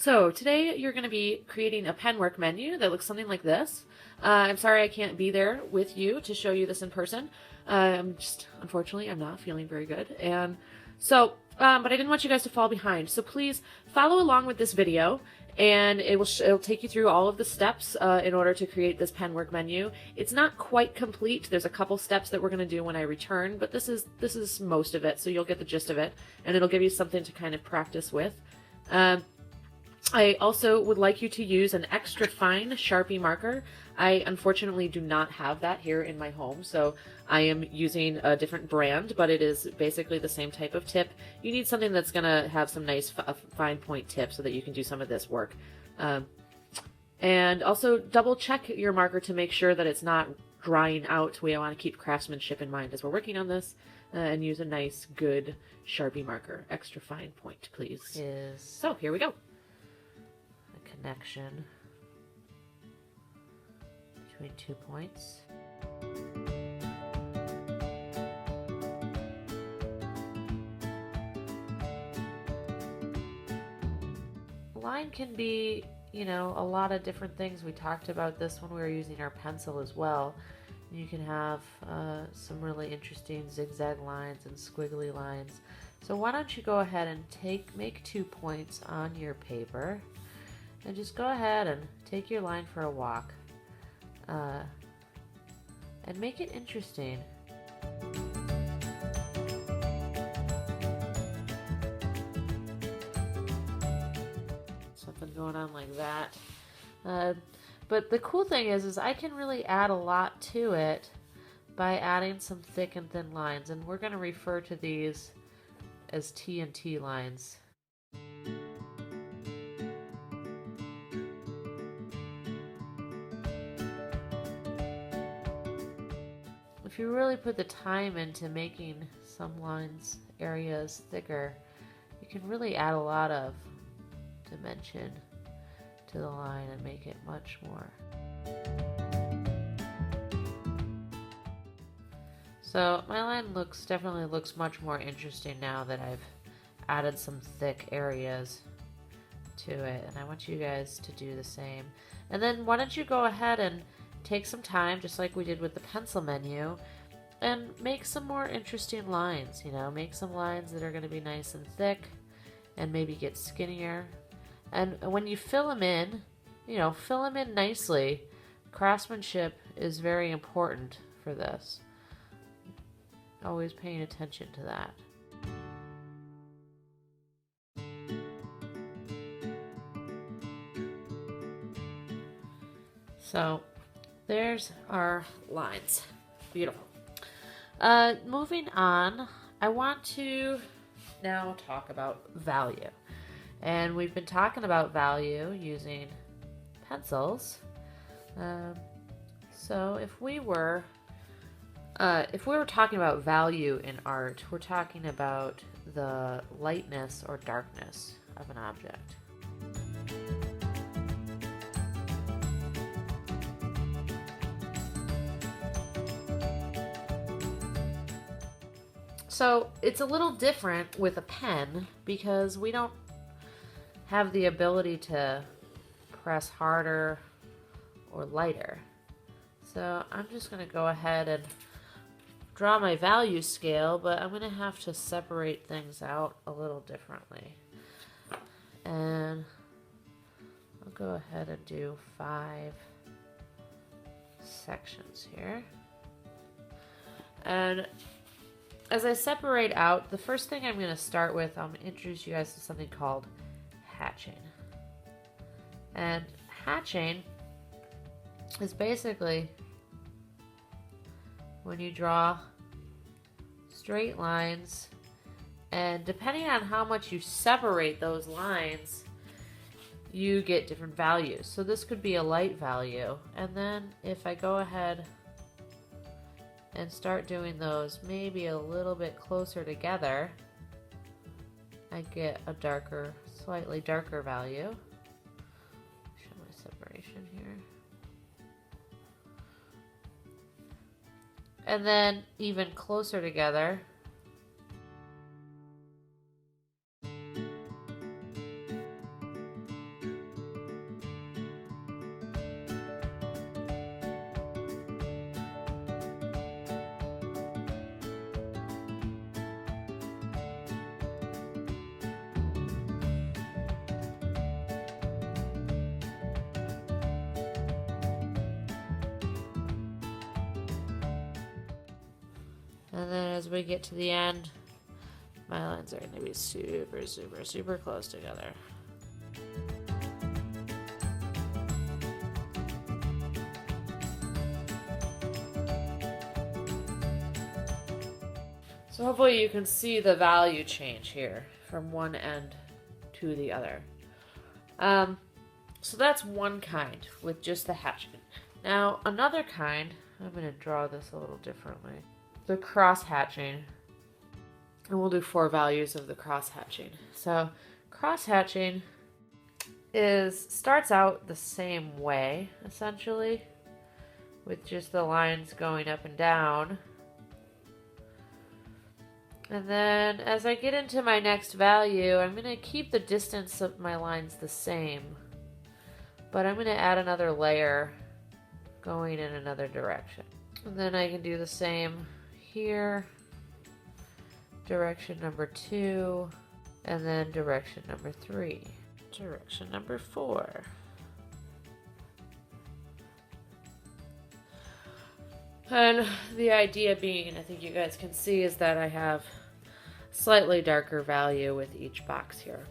So today you're going to be creating a penwork menu that looks something like this. I'm sorry I can't be there with you to show you this in person. Unfortunately, I'm not feeling very good. And so, but I didn't want you guys to fall behind. So please follow along with this video, and it'll take you through all of the steps in order to create this penwork menu. It's not quite complete. There's a couple steps that we're going to do when I return, but this is most of it, so you'll get the gist of it, and it'll give you something to kind of practice with. I also would like you to use an extra fine Sharpie marker. I unfortunately do not have that here in my home, so I am using a different brand, but it is basically the same type of tip. You need something that's going to have some nice fine point tip so that you can do some of this work. And also double check your marker to make sure that it's not drying out. We want to keep craftsmanship in mind as we're working on this, and use a nice, good Sharpie marker. Extra fine point, please. So here we go. Connection between 2 points. Line can be, a lot of different things. We talked about this when we were using our pencil as well. You can have some really interesting zigzag lines and squiggly lines. So why don't you go ahead and make 2 points on your paper. And just go ahead and take your line for a walk, and make it interesting. Something going on like that. But the cool thing is I can really add a lot to it by adding some thick and thin lines, and we're going to refer to these as T&T lines. If you really put the time into making some lines areas thicker, you can really add a lot of dimension to the line and make it much more. So my line definitely looks much more interesting now that I've added some thick areas to it, and I want you guys to do the same. And then why don't you go ahead and take some time, just like we did with the pencil menu, and make some more interesting lines. Make some lines that are going to be nice and thick and maybe get skinnier. And when you fill them in, fill them in nicely. Craftsmanship is very important for this. Always paying attention to that. So there's our lines. Beautiful. Moving on, I want to now talk about value. And we've been talking about value using pencils. So if we were talking about value in art, we're talking about the lightness or darkness of an object. So it's a little different with a pen because we don't have the ability to press harder or lighter. So I'm just going to go ahead and draw my value scale, but I'm going to have to separate things out a little differently. And I'll go ahead and do 5 sections here. And as I separate out, the first thing I'm going to start with, I'm going to introduce you guys to something called hatching. And hatching is basically when you draw straight lines, and depending on how much you separate those lines, you get different values. So this could be a light value, and then if I go ahead and start doing those maybe a little bit closer together, I get a slightly darker value. Show my separation here. And then even closer together, And then as we get to the end, my lines are going to be super, super, super close together. So hopefully you can see the value change here from one end to the other. So that's one kind with just the hatching. Now another kind, I'm going to draw this a little differently. The cross hatching. And we'll do 4 values of the cross hatching. So cross hatching starts out the same way, essentially, with just the lines going up and down. And then as I get into my next value, I'm going to keep the distance of my lines the same, but I'm going to add another layer going in another direction. And then I can do the same here, direction number 2, and then direction number 3, direction number 4. And the idea being, I think you guys can see, is that I have slightly darker value with each box here.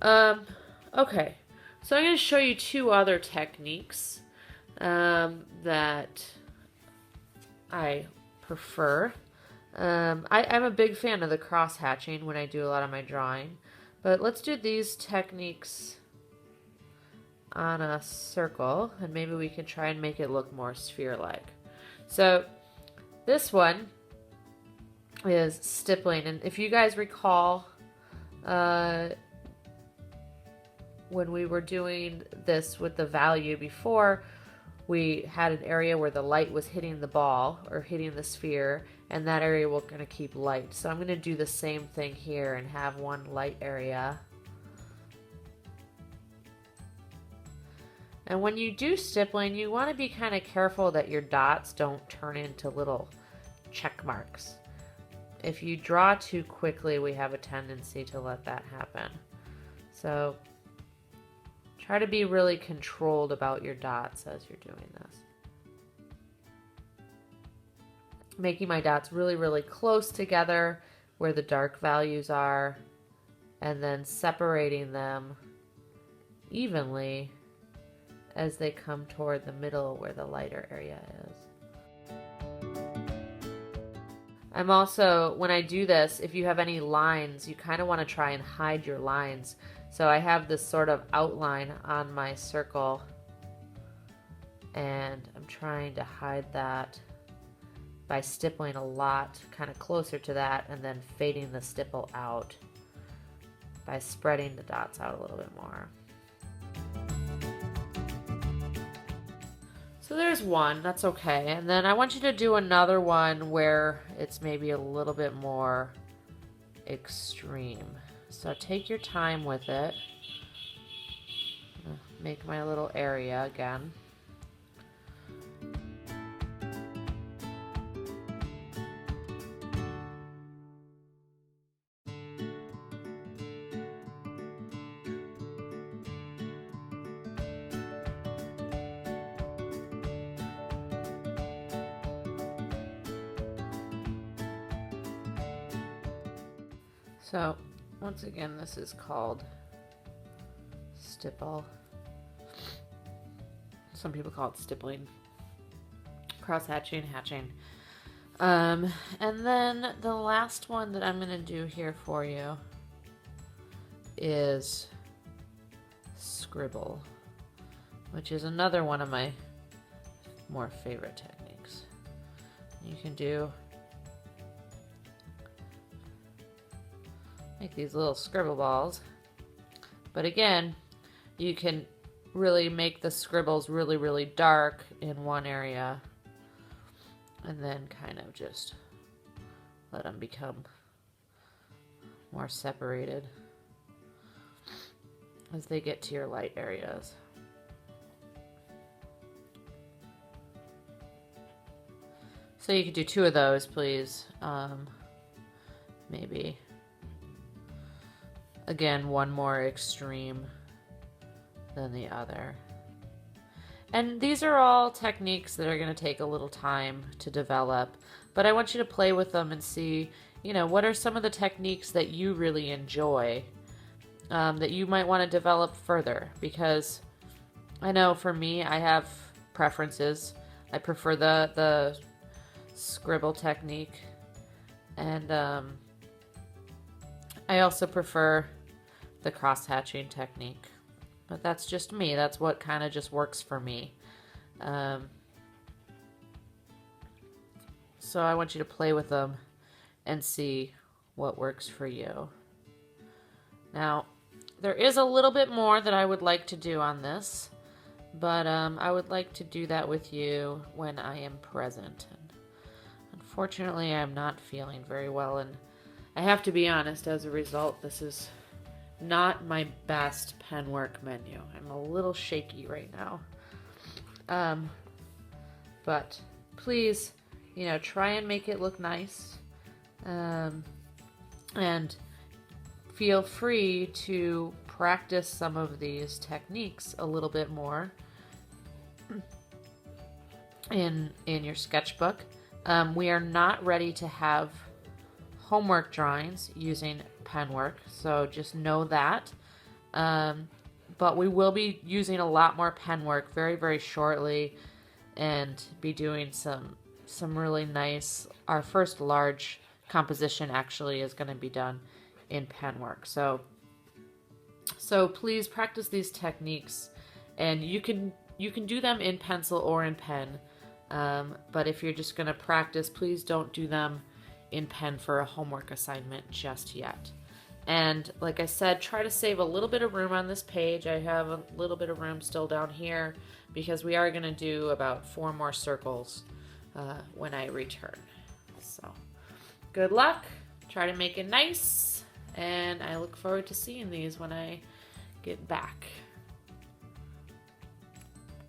Okay, so I'm going to show you 2 other techniques that I prefer. I'm a big fan of the cross hatching when I do a lot of my drawing, but let's do these techniques on a circle, and maybe we can try and make it look more sphere-like. So this one is stippling, and if you guys recall, when we were doing this with the value before, we had an area where the light was hitting the ball or hitting the sphere, and that area we're going to keep light. So I'm going to do the same thing here and have one light area. And when you do stippling, you want to be kind of careful that your dots don't turn into little check marks. If you draw too quickly, we have a tendency to let that happen. So try to be really controlled about your dots as you're doing this. Making my dots really, really close together where the dark values are, and then separating them evenly as they come toward the middle where the lighter area is. I'm also, when I do this, if you have any lines, you kind of want to try and hide your lines. So I have this sort of outline on my circle, and I'm trying to hide that by stippling a lot kind of closer to that, and then fading the stipple out by spreading the dots out a little bit more. So there's one, that's okay. And then I want you to do another one where it's maybe a little bit more extreme. So take your time with it. Make my little area again. So once again, this is called stipple. Some people call it stippling, cross hatching, hatching. And then the last one that I'm going to do here for you is scribble, which is another one of my more favorite techniques. You can make these little scribble balls, but again, you can really make the scribbles really, really dark in one area, and then kind of just let them become more separated as they get to your light areas. So you could do 2 of those, please. Maybe. Again, one more extreme than the other. And these are all techniques that are going to take a little time to develop, but I want you to play with them and see, what are some of the techniques that you really enjoy, that you might want to develop further, because I know for me, I have preferences. I prefer the scribble technique, and I also prefer the cross-hatching technique. But that's just me. That's what kind of just works for me. So I want you to play with them and see what works for you. Now, there is a little bit more that I would like to do on this, but I would like to do that with you when I am present. And unfortunately, I'm not feeling very well, and I have to be honest, as a result, this is not my best pen work menu. I'm a little shaky right now. But please, try and make it look nice. And feel free to practice some of these techniques a little bit more in your sketchbook. We are not ready to have homework drawings using Penwork, so just know that. But we will be using a lot more Penwork very, very shortly, and be doing some really nice. Our first large composition actually is going to be done in Penwork. So please practice these techniques, and you can do them in pencil or in pen. But if you're just going to practice, please don't do them in pen for a homework assignment just yet. And like I said, try to save a little bit of room on this page. I have a little bit of room still down here because we are going to do about 4 more circles when I return. So good luck. Try to make it nice. And I look forward to seeing these when I get back.